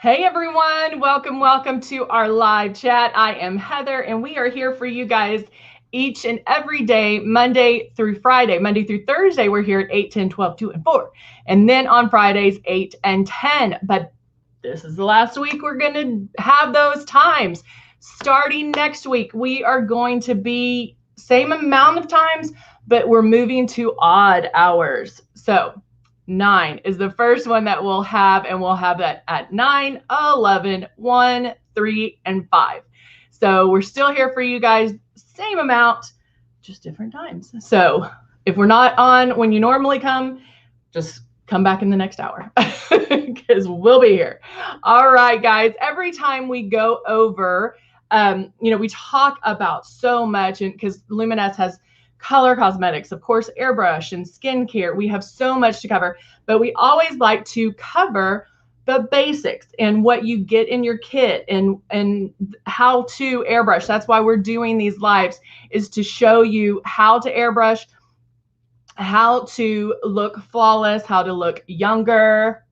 Hey everyone, welcome to our live chat. I am Heather and we are here for you guys each and every day, Monday through Friday. Monday through Thursday, we're here at 8, 10, 12, 2, and 4. And then on Fridays, 8 and 10. But this is the last week we're going to have those times. Starting next week, we are going to be same amount of times, but we're moving to odd hours. So 9 is the first one that we'll have, and we'll have that at 9, 11, 1, 3, and 5. So we're still here for you guys, same amount, just different times. So if we're not on when you normally come, just come back in the next hour because we'll be here. All right, guys, every time we go over, we talk about so much, and because Luminous has color cosmetics, of course, airbrush and skincare. We have so much to cover, but we always like to cover the basics and what you get in your kit and how to airbrush. That's why we're doing these lives, is to show you how to airbrush, how to look flawless, how to look younger.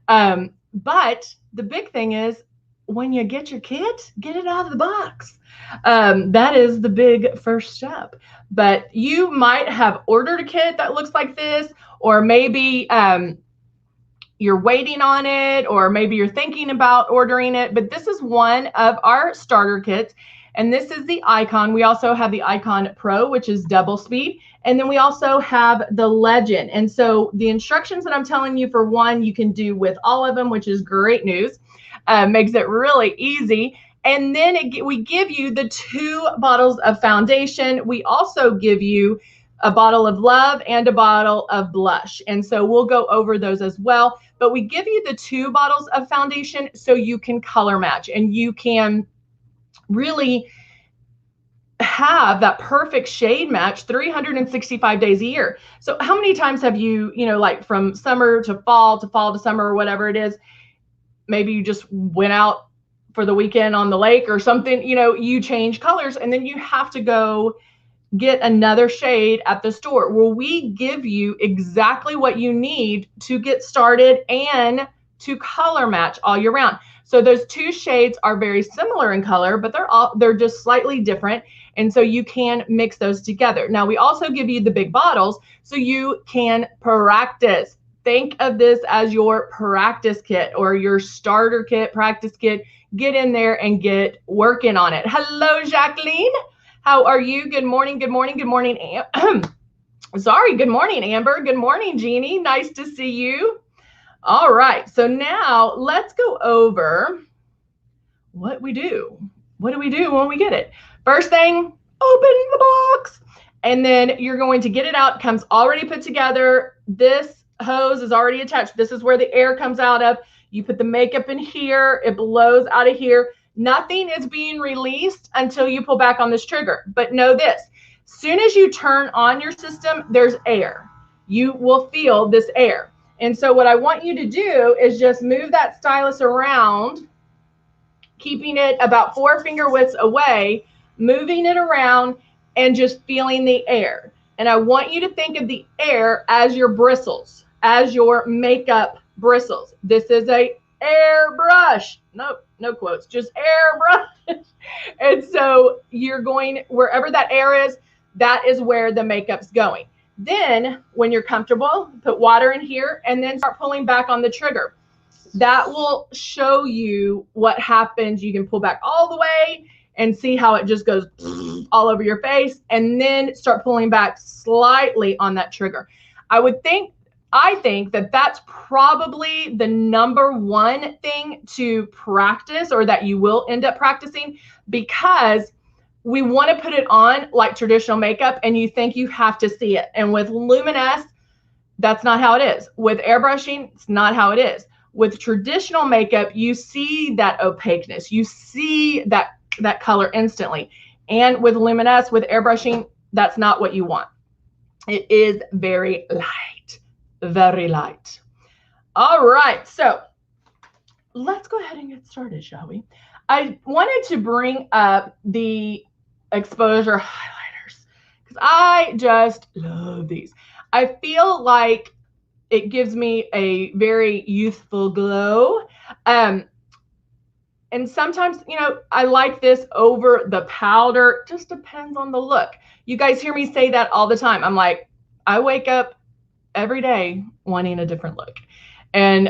But the big thing is, when you get your kit, get it out of the box. That is the big first step. But you might have ordered a kit that looks like this, or maybe you're waiting on it, or maybe you're thinking about ordering it. But this is one of our starter kits, and this is the Icon. We also have the Icon Pro, which is double speed. And then we also have the Legend. And so the instructions that I'm telling you for one, you can do with all of them, which is great news. Makes it really easy. And then we give you the 2 bottles of foundation. We also give you a bottle of Love and a bottle of blush. And so we'll go over those as well. But we give you the 2 bottles of foundation so you can color match and you can really have that perfect shade match 365 days a year. So how many times have you, like from summer to fall to summer, or whatever it is, maybe you just went out for the weekend on the lake or something, you change colors and then you have to go get another shade at the store. Well, we give you exactly what you need to get started and to color match all year round. So those 2 shades are very similar in color, but they're just slightly different. And so you can mix those together. Now, we also give you the big bottles so you can practice. Think of this as your practice kit or your starter kit, practice kit. Get in there and get working on it. Hello, Jacqueline. How are you? Good morning. Good morning. Good morning. Sorry. Good morning, Amber. Good morning, Jeannie. Nice to see you. All right. So now let's go over what we do. What do we do when we get it? First thing, open the box. And then you're going to get it out. It comes already put together. This hose is already attached. This is where the air comes out of. You put the makeup in here. It blows out of here. Nothing is being released until you pull back on this trigger. But know this, as soon as you turn on your system, there's air. You will feel this air. And so what I want you to do is just move that stylus around, keeping it about 4 finger widths away, moving it around and just feeling the air. And I want you to think of the air as your bristles, as your makeup bristles. This is a airbrush. Nope, no quotes, just airbrush. And so you're going, wherever that air is, that is where the makeup's going. Then when you're comfortable, put water in here and then start pulling back on the trigger. That will show you what happens. You can pull back all the way and see how it just goes all over your face, and then start pulling back slightly on that trigger. I think that that's probably the number one thing to practice, or that you will end up practicing, because we want to put it on like traditional makeup and you think you have to see it. And with Luminous, that's not how it is. With airbrushing, it's not how it is. With traditional makeup, you see that opaqueness. You see that color instantly. And with Luminous, with airbrushing, that's not what you want. It is very light, very light. All right, so let's go ahead and get started, shall we? I wanted to bring up the exposure highlighters because I just love these. I feel like it gives me a very youthful glow. And sometimes, you know, I like this over the powder. Just depends on the look. You guys hear me say that all the time. I'm like, I wake up every day wanting a different look. And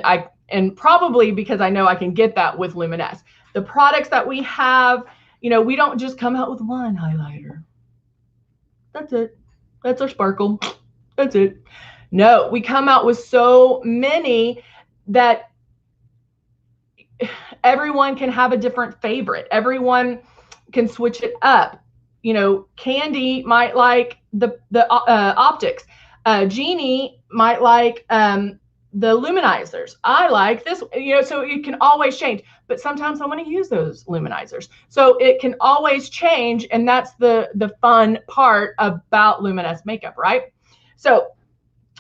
probably because I know I can get that with Luminous. The products that we have, you know, we don't just come out with one highlighter. That's it. That's our sparkle. That's it. No, we come out with so many that everyone can have a different favorite. Everyone can switch it up. You know, Candy might like the optics. Jeannie might like the luminizers. I like this, you know, so it can always change. But sometimes I want to use those luminizers. So it can always change, and that's the fun part about Luminous makeup, right? So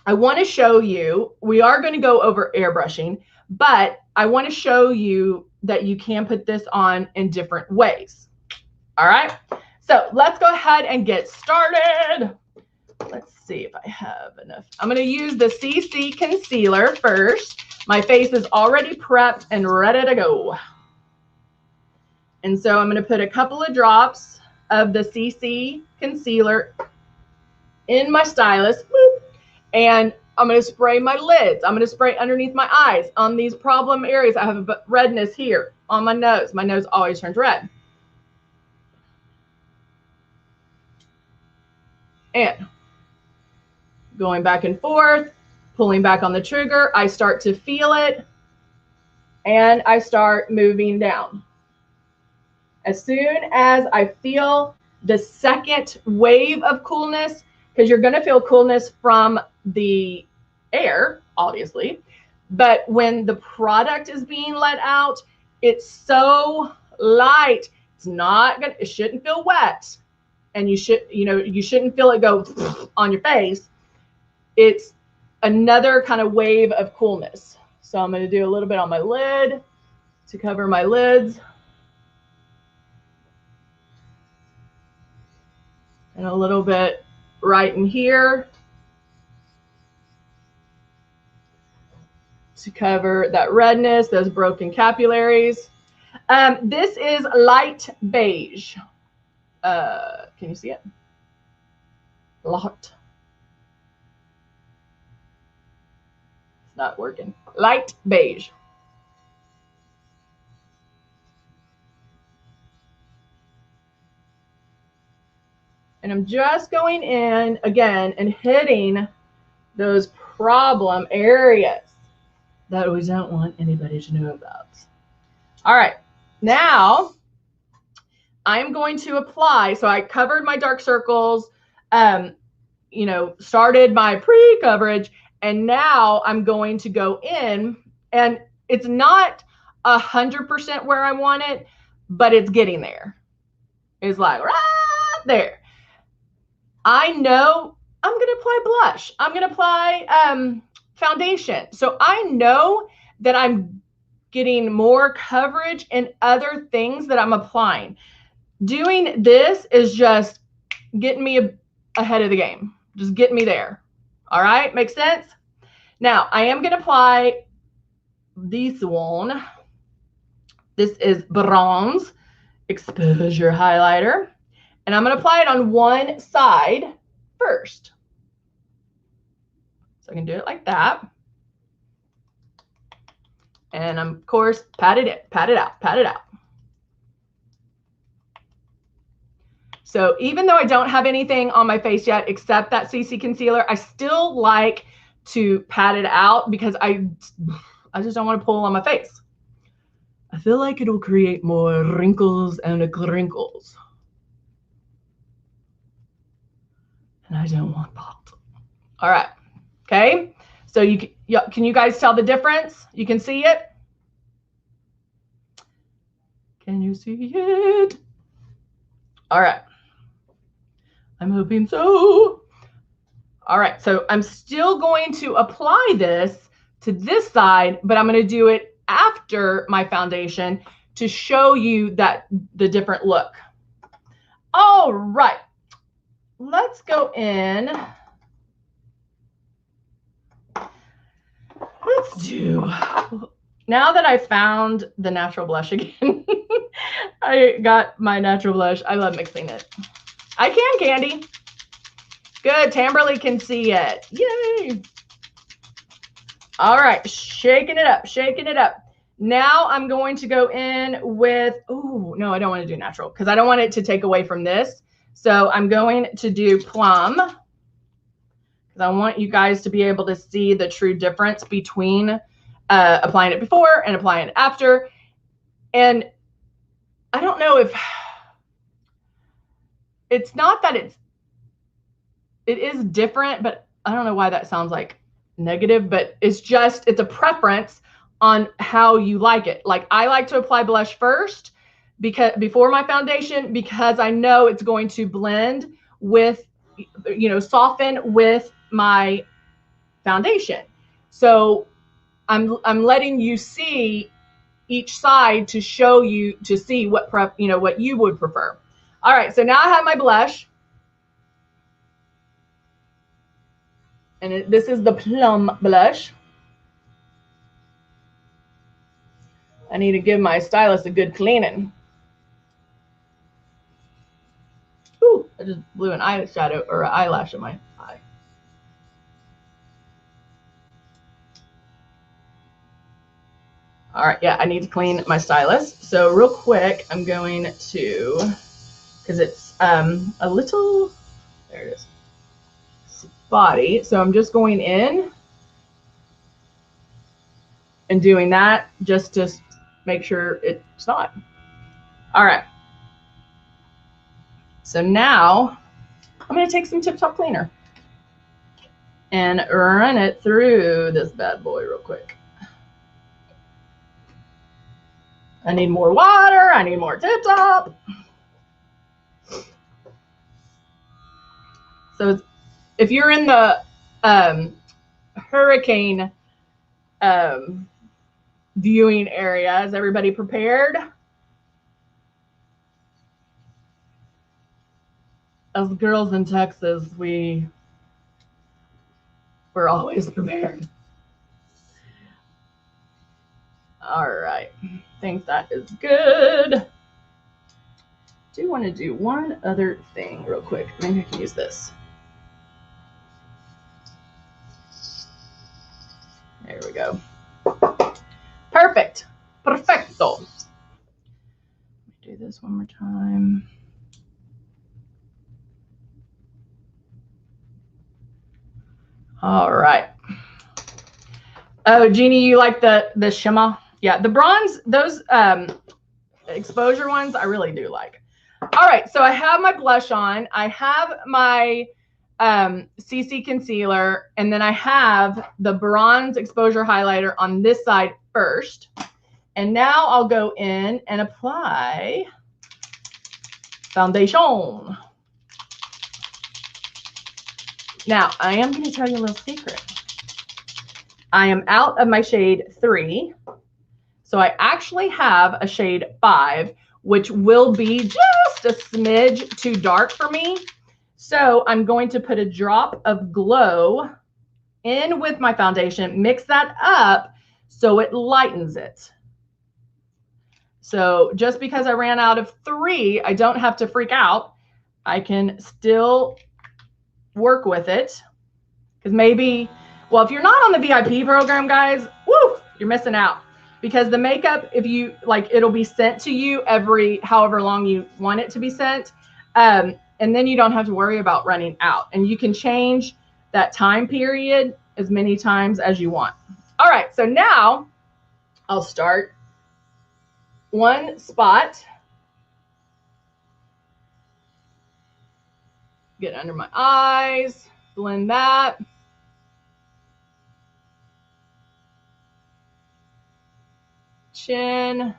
I want to show you, we are going to go over airbrushing, but I want to show you that you can put this on in different ways. All right, so let's go ahead and get started. Let's see if I have enough. I'm going to use the CC concealer first. My face is already prepped and ready to go. And so I'm going to put a couple of drops of the CC concealer in my stylus. Whoop. And I'm going to spray my lids. I'm going to spray underneath my eyes on these problem areas. I have a redness here on my nose. My nose always turns red. And going back and forth, pulling back on the trigger, I start to feel it, and I start moving down. As soon as I feel the second wave of coolness, because you're going to feel coolness from the air, obviously, but when the product is being let out, it's so light. It's not going to, it shouldn't feel wet, and you shouldn't feel it go on your face. It's another kind of wave of coolness. So I'm going to do a little bit on my lid to cover my lids. And a little bit right in here to cover that redness, those broken capillaries. This is light beige. Can you see it? Light. It's not working. Light beige. And I'm just going in again and hitting those problem areas that we don't want anybody to know about. All right, now I'm going to apply. So I covered my dark circles, you know, started my pre-coverage, and now I'm going to go in, and it's not 100% where I want it, but it's getting there. It's like right there. I know I'm going to apply blush. I'm going to apply foundation. So I know that I'm getting more coverage in other things that I'm applying. Doing this is just getting me ahead of the game. Just getting me there. All right, makes sense? Now, I am going to apply this one. This is Bronze Exposure Highlighter. And I'm going to apply it on one side first. So I can do it like that. And I'm, of course, pat it in, pat it out, pat it out. So even though I don't have anything on my face yet except that CC concealer, I still like to pat it out because I just don't want to pull on my face. I feel like it will create more wrinkles and crinkles. And I don't want that. All right. Okay. So can you guys tell the difference? You can see it? Can you see it? All right. I'm hoping so. All right. So I'm still going to apply this to this side, but I'm going to do it after my foundation to show you that the different look. All right. Let's go in. Let's do now that I found the natural blush again, I got my natural blush. I love mixing it. I can, Candy. Good, Tamberly can see it. Yay. All right, shaking it up, shaking it up. Now I'm going to go in with, oh, no, I don't want to do natural because I don't want it to take away from this. So I'm going to do plum because I want you guys to be able to see the true difference between applying it before and applying it after. And I don't know if it's not that it is different, but I don't know why that sounds like negative, but it's a preference on how you like it. Like I like to apply blush first before my foundation, because I know it's going to blend with, soften with my foundation. So I'm letting you see each side to show you, to see what what you would prefer. All right, so now I have my blush. And this is the plum blush. I need to give my stylist a good cleaning. Ooh, I just blew an eyeshadow or an eyelash in my eye. All right, yeah, I need to clean my stylus. So real quick, I'm going to, because it's a little, there it is, spotty. So I'm just going in and doing that just to make sure it's not. All right. So now I'm going to take some Tip Top Cleaner and run it through this bad boy real quick. I need more water. I need more Tip Top. So if you're in the hurricane viewing area, is everybody prepared? As girls in Texas, we're always prepared. All right, I think that is good. I do want to do one other thing real quick. Maybe I can use this. There we go. Perfect. Perfecto. Let me do this one more time. All right. Oh, Jeannie, you like the shimmer? Yeah, the bronze, those exposure ones, I really do like. All right, so I have my blush on. I have my CC concealer, and then I have the bronze exposure highlighter on this side first. And now I'll go in and apply foundation. Now, I am going to tell you a little secret. I am out of my shade 3. So I actually have a shade 5, which will be just a smidge too dark for me. So I'm going to put a drop of Glow in with my foundation, mix that up so it lightens it. So just because I ran out of 3, I don't have to freak out. I can still work with it. Because maybe, well, if you're not on the VIP program, guys, woo, you're missing out. Because the makeup, if you like, it'll be sent to you every however long you want it to be sent. And then you don't have to worry about running out. And you can change that time period as many times as you want. All right, so now I'll start one spot. Get under my eyes, blend that. Chin.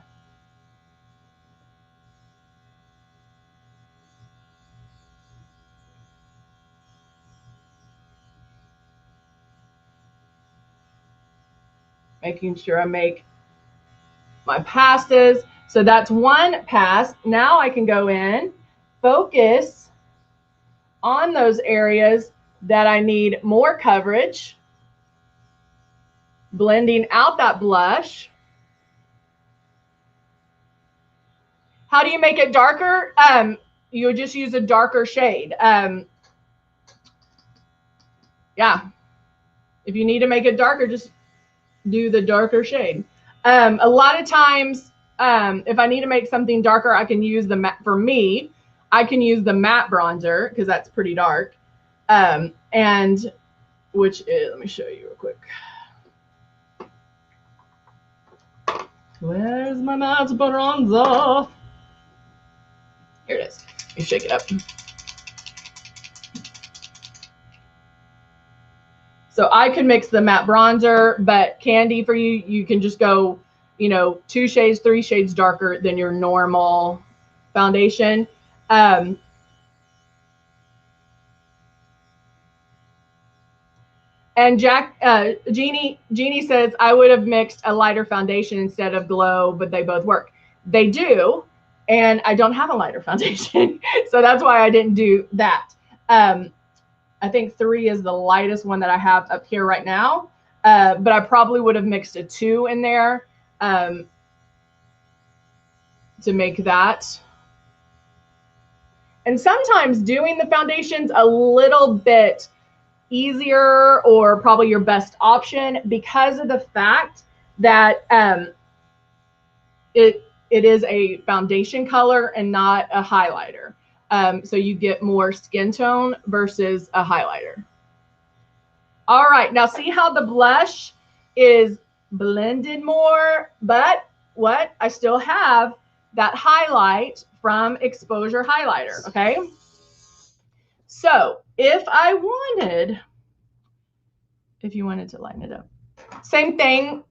Making sure I make my passes. So that's one pass. Now I can go in, focus on those areas that I need more coverage, blending out that blush. How do you make it darker? You would just use a darker shade. Yeah. If you need to make it darker, just do the darker shade. A lot of times, if I need to make something darker, I can use the matte. For me, I can use the matte bronzer because that's pretty dark. And which is, let me show you real quick. Where's my matte bronzer? Here it is. Let me shake it up. So I could mix the matte bronzer, but Candy, for you, you can just go, you know, 2 shades, 3 shades darker than your normal foundation. And Jeannie says, I would have mixed a lighter foundation instead of glow, but they both work. They do, and I don't have a lighter foundation, so that's why I didn't do that. I think 3 is the lightest one that I have up here right now, but I probably would have mixed a 2 in there to make that. And sometimes doing the foundation's a little bit easier or probably your best option because of the fact that it is a foundation color and not a highlighter. So you get more skin tone versus a highlighter. All right, now see how the blush is blended more, but what? I still have that highlight from Exposure Highlighter, okay? So if you wanted to lighten it up, same thing,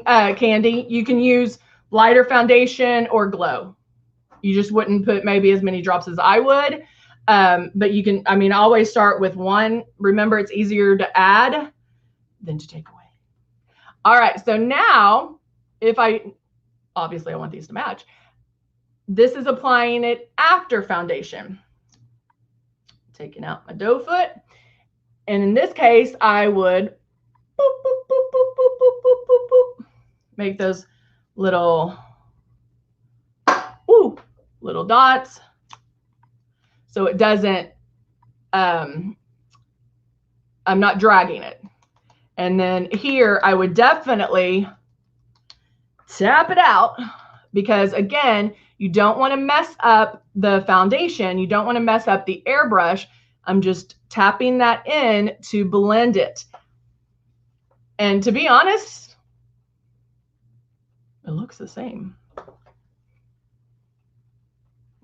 Candy, you can use lighter foundation or glow. You just wouldn't put maybe as many drops as I would, but you can, I mean, always start with 1. Remember, it's easier to add than to take away. All right, so now, obviously I want these to match. This is applying it after foundation. Taking out my doe foot. And in this case, I would boop, boop, boop, boop, boop, boop, boop, boop, boop, make those little, little dots. So it doesn't, I'm not dragging it. And then here, I would definitely tap it out because, again, you don't want to mess up the foundation. You don't want to mess up the airbrush. I'm just tapping that in to blend it. And to be honest, it looks the same.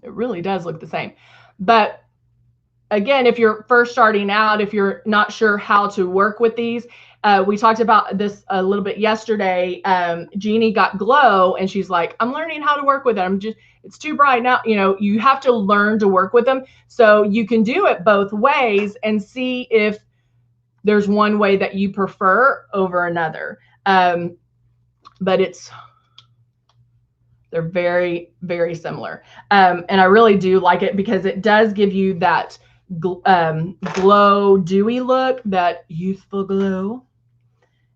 It really does look the same. But again, if you're first starting out, if you're not sure how to work with these, we talked about this a little bit yesterday. Jeannie got glow and she's like, I'm learning how to work with it. It's too bright now. You know, you have to learn to work with them. So you can do it both ways and see if there's one way that you prefer over another. But they're very, very similar. And I really do like it because it does give you that glow, dewy look, that youthful glow.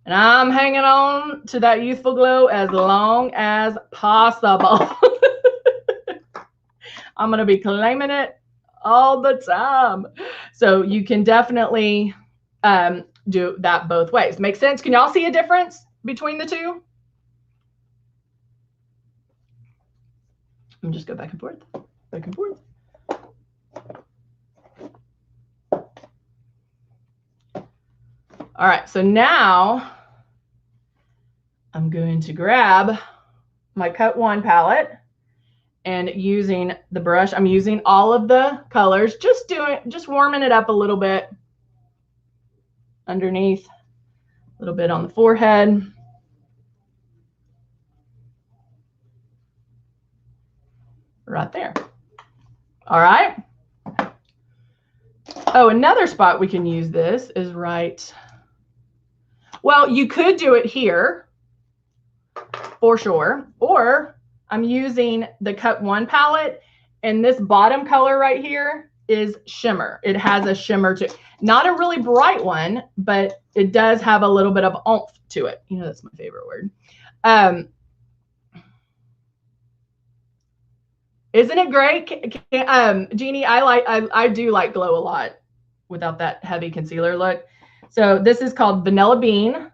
And I'm hanging on to that youthful glow as long as possible. I'm going to be claiming it all the time. So you can definitely do that both ways. Make sense? Can y'all see a difference between the two? Let me just go back and forth, back and forth. All right, so now I'm going to grab my Cut 1 palette and using the brush, I'm using all of the colors, just warming it up a little bit underneath, a little bit on the forehead. Right there. All right. Oh, another spot we can use this is right. Well, you could do it here for sure, or I'm using the Cut 1 palette, and this bottom color right here is shimmer. It has a shimmer to it. Not a really bright one, but it does have a little bit of oomph to it. You know, that's my favorite word. Isn't it great? Jeannie, I do like glow a lot without that heavy concealer look. So this is called Vanilla Bean.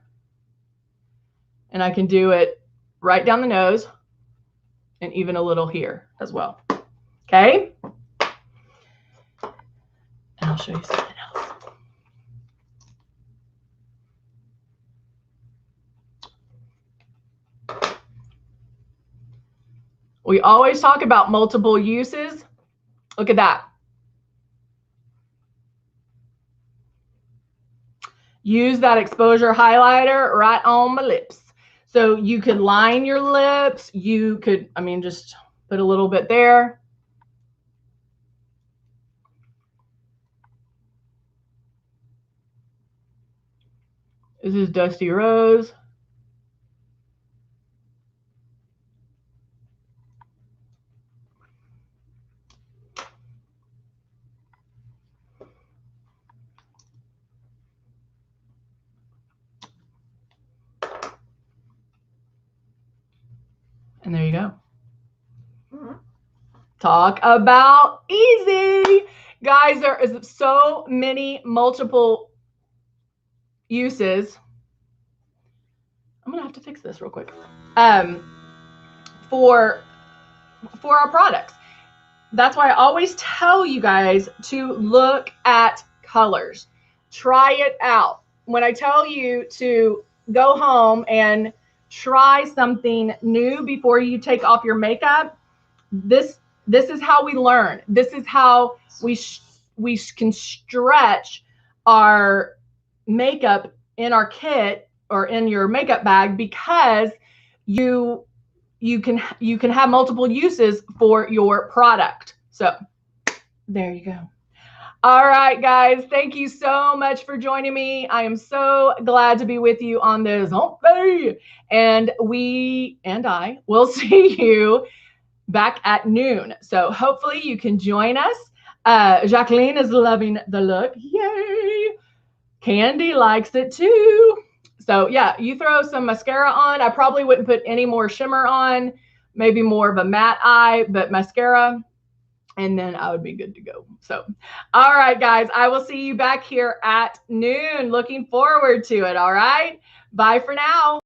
And I can do it right down the nose and even a little here as well. Okay? And I'll show you something else. We always talk about multiple uses. Look at that. Use that exposure highlighter right on my lips. So you could line your lips. You could, I mean, just put a little bit there. This is Dusty Rose. And there you go. Talk about easy. Guys, there is so many multiple uses. I'm gonna have to fix this real quick. For our products. That's why I always tell you guys to look at colors. Try it out. When I tell you to go home and try something new before you take off your makeup, this is how we learn. This is how we can stretch our makeup in our kit or in your makeup bag, because you can have multiple uses for your product. So there you go. All right, guys, thank you so much for joining me. I am so glad to be with you on this hump day. And I will see you back at noon. So hopefully you can join us. Jacqueline is loving the look. Yay! Candy likes it too. So yeah, you throw some mascara on. I probably wouldn't put any more shimmer on, maybe more of a matte eye, but mascara, and then I would be good to go. So, all right, guys, I will see you back here at noon. Looking forward to it. All right. Bye for now.